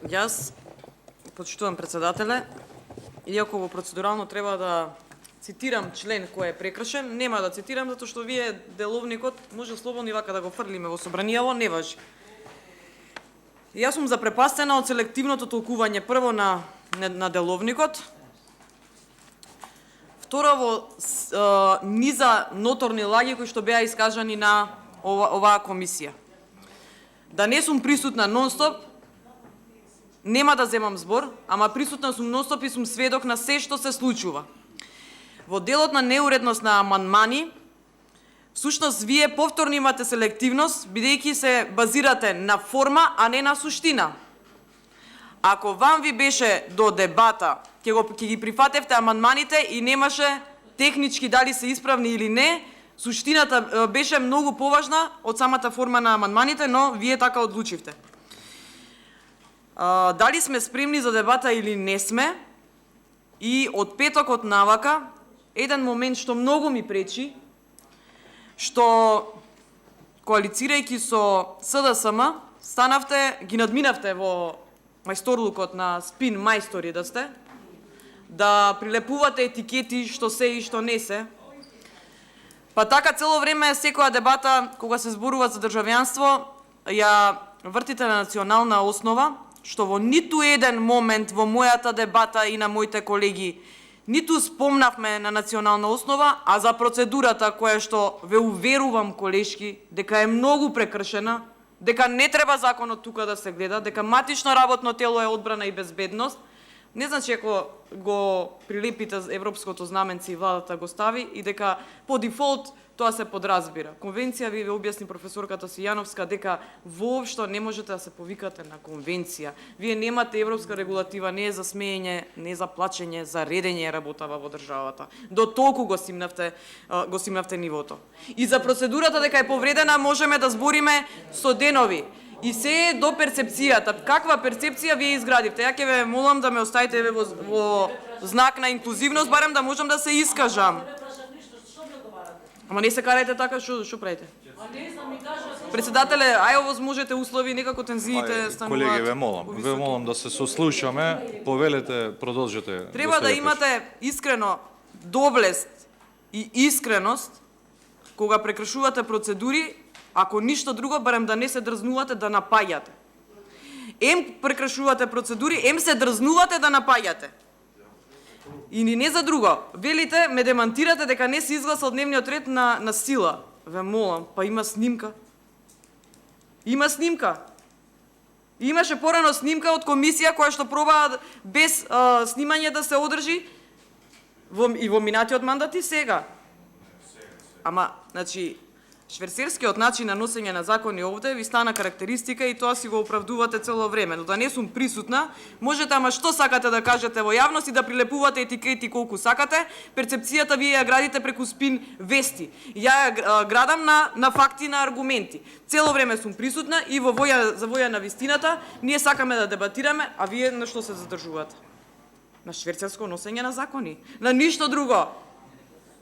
Јас, почитувам председателе, иако во процедурално треба да цитирам член кој е прекршен, нема да цитирам затоа што вие деловникот може слободно и вака да го фрлиме во собранијаво, не важи. Јас сум запрепастена од селективното толкување прво на деловникот, второ во низа ноторни лаги кои што беа искажани на оваа комисија. Да не сум присутна нон-стоп, нема да земам збор, ама присутна сум нон-стоп и сум сведок на се што се случува. Во делот на неуредност на амандмани, всушност вие повторно имате селективност, бидејќи се базирате на форма, а не на суштина. Ако вам ви беше до дебата, ќе ги прифатевте амандманите и немаше технички дали се исправни или не, суштината беше многу поважна од самата форма на амандманите, но вие така одлучивте. Дали сме спремни за дебата или не сме, и од петокот навака, еден момент што многу ми пречи, што коалицирајќи со СДСМ, станавте, ги надминавте во мајсторлукот на спин мајстори да сте, да прилепувате етикети што се и што не се. Па така цело време секоја дебата кога се зборува за државјанство ја вртите на национална основа, што во ниту еден момент во мојата дебата и на моите колеги ниту спомнавме на национална основа, а за процедурата која што ве уверувам, колешки, дека е многу прекршена, дека не треба законот тука да се гледа, дека матично работно тело е одбрана и безбедност, не значи ако го прилепите европското знаменце и владата го стави и дека по дефолт тоа се подразбира. Конвенција ви објасни професорката Сијановска дека воопшто не можете да се повикате на конвенција. Вие немате европска регулатива, не е за смеење, не е за плачење, за редење работава во државата. До толку го симнавте нивото. И за процедурата дека е повредена можеме да збориме со денови. И се е до перцепцијата. Каква перцепција вие изградивте? Ја ќе ве молам да ме оставите во знак на инклузивност, барем да можам да се искажам. Ама не се карајте така, што правите? Председателе, ај овозможете услови, некако тензиите стануваат. Колеги, ве молам да се сослушаме, повелете, продолжете. Треба да имате искрено доблест и искреност кога прекршувате процедури, ако ништо друго, барем да не се дрзнувате да напаѓате. Ем прекршувате процедури, ем се дрзнувате да напаѓате. И ни не за друго. Велите, ме демантирате дека не се изгласал дневниот ред на сила. Ве молам, па има снимка. Има снимка. Имаше порано снимка од комисија која што проба без снимање да се одржи и во минатиот мандат и сега. Ама, значи, шверцерскиот начин на носење на закони овде ви стана карактеристика и тоа си го оправдувате цело време. Но да не сум присутна, можете ама што сакате да кажете во јавност и да прилепувате етикети колку сакате, перцепцијата вие ја градите преку спин вести. Ја ја градам на факти, на аргументи. Цело време сум присутна и за воја на вистината ние сакаме да дебатираме, а вие на што се задржувате? На шверцерско носење на закони. На ништо друго.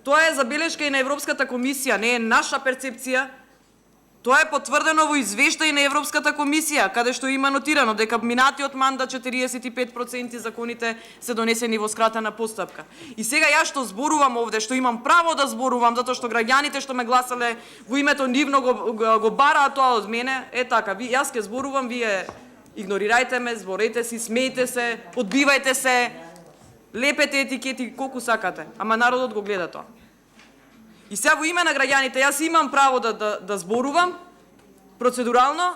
Тоа е забелешка и на Европската комисија, не е наша перцепција. Тоа е потврдено во извештај на Европската комисија, каде што има нотирано дека минатиот мандат 45% законите се донесени во скратена постапка. И сега јас што зборувам овде, што имам право да зборувам, затоа што граѓаните што ме гласале во името нивно го бараат тоа од мене, е така, јас ќе зборувам, вие игнорирајте ме, зборете си, смејте се, подбивајте се, лепете етикети колку сакате, ама народот го гледа тоа. И сега во име на граѓаните, јас имам право да зборувам процедурално,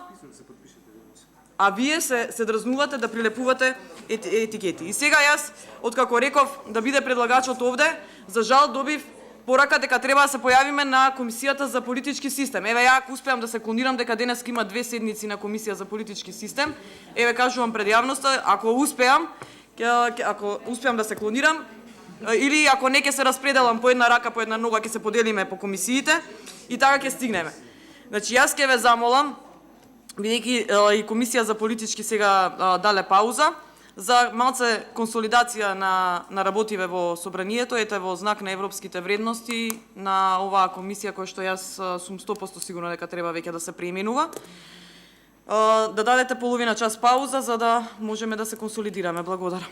а вие се дрзнувате да прилепувате етикети. И сега јас, откако реков да биде предлагачот овде, за жал добив порака дека треба да се појавиме на Комисијата за политички систем. Еве ја ако успеам да се клонирам дека денеска има 2 седници на Комисија за политички систем, еве кажувам пред јавноста, ако успеам да се клонирам, или ако не ќе се распределам по една рака, по една нога, ќе се поделиме по комисиите и така ќе стигнеме. Значи јас ќе ве замолам, бидејќи и Комисија за политички сега дале пауза, за малце консолидација на работиве во собранието, ете во знак на европските вредности на оваа комисија која што јас сум 100% сигурна дека треба веќе да се преименува. да дадете половина час пауза за да можеме да се консолидираме. Благодарам.